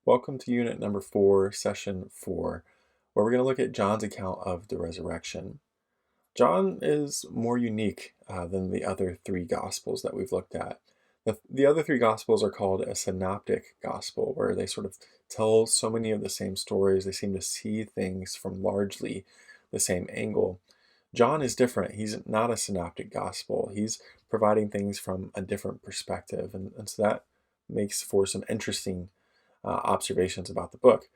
Welcome to Unit number 4, Session 4, where we're going to look at John's account of the resurrection. John is more unique than the other three Gospels that we've looked at. The other three Gospels are called a synoptic Gospel, where they sort of tell so many of the same stories. They seem to see things from largely the same angle. John is different. He's not a synoptic Gospel. He's providing things from a different perspective, and so that makes for some interesting observations about the book.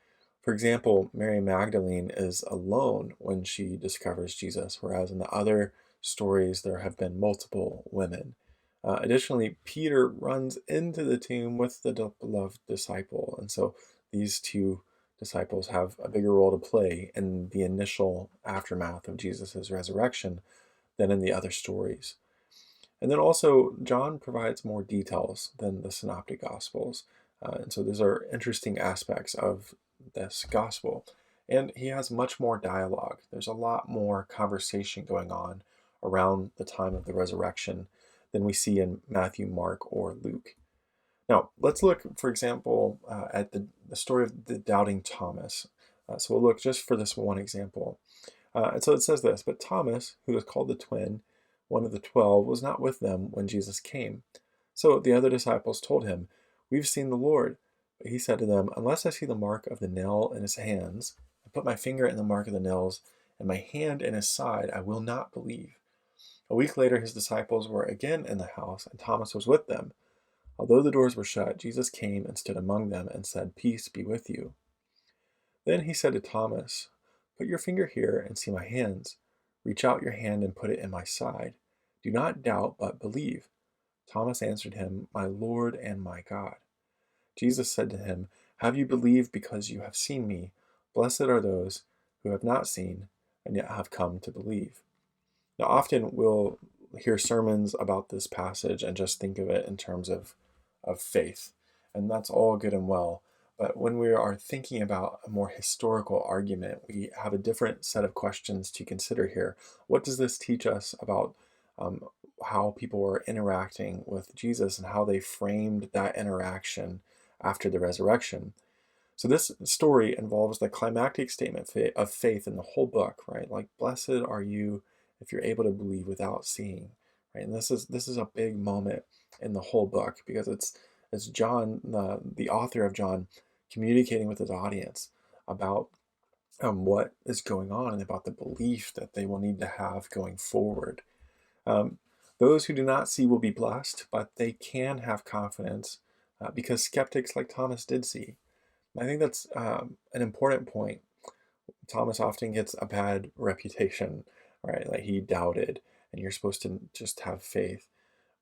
For example, Mary Magdalene is alone when she discovers Jesus, whereas in the other stories there have been multiple women. Additionally, Peter runs into the tomb with the beloved disciple, and so these two disciples have a bigger role to play in the initial aftermath of Jesus' resurrection than in the other stories. And then also, John provides more details than the Synoptic Gospels. And so those are interesting aspects of this gospel. And he has much more dialogue. There's a lot more conversation going on around the time of the resurrection than we see in Matthew, Mark, or Luke. Now, let's look, for example, at the story of the doubting Thomas. So we'll look just for this one example. And so it says this, but Thomas, who is called the twin, one of the 12, was not with them when Jesus came. So the other disciples told him, "We've seen the Lord." But he said to them, "Unless I see the mark of the nail in his hands, and put my finger in the mark of the nails, and my hand in his side, I will not believe." A week later, his disciples were again in the house, and Thomas was with them. Although the doors were shut, Jesus came and stood among them and said, "Peace be with you." Then he said to Thomas, "Put your finger here and see my hands. Reach out your hand and put it in my side. Do not doubt, but believe." Thomas answered him, "My Lord and my God." Jesus said to him, "Have you believed because you have seen me? Blessed are those who have not seen and yet have come to believe." Now, often we'll hear sermons about this passage and just think of it in terms of faith, and that's all good and well. But when we are thinking about a more historical argument, we have a different set of questions to consider here. What does this teach us about um, how people were interacting with Jesus and how they framed that interaction after the resurrection? So this story involves the climactic statement of faith in the whole book, right? Like, blessed are you if you're able to believe without seeing, right? And this is a big moment in the whole book because it's John, the author of John, communicating with his audience about what is going on and about the belief that they will need to have going forward. Um, those who do not see will be blessed, but they can have confidence because skeptics like Thomas did see. I think that's an important point. Thomas often gets a bad reputation, right? Like he doubted, and you're supposed to just have faith.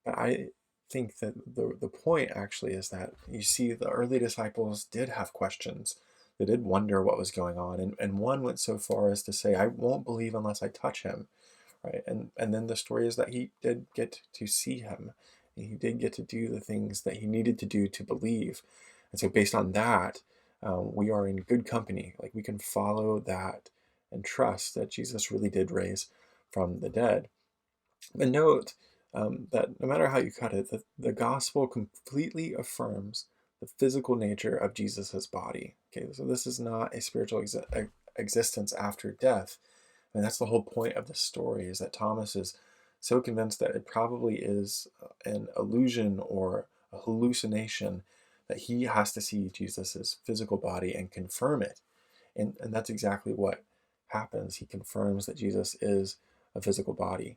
But I think that the point actually is that you see the early disciples did have questions. They did wonder what was going on. And one went so far as to say, "I won't believe unless I touch him." Right. And then the story is that he did get to see him. And he did get to do the things that he needed to do to believe. And so based on that, we are in good company. Like we can follow that and trust that Jesus really did raise from the dead. And note that no matter how you cut it, the gospel completely affirms the physical nature of Jesus's body. Okay, so this is not a spiritual existence after death. And that's the whole point of the story, is that Thomas is so convinced that it probably is an illusion or a hallucination that he has to see Jesus's physical body and confirm it. And that's exactly what happens. He confirms that Jesus is a physical body.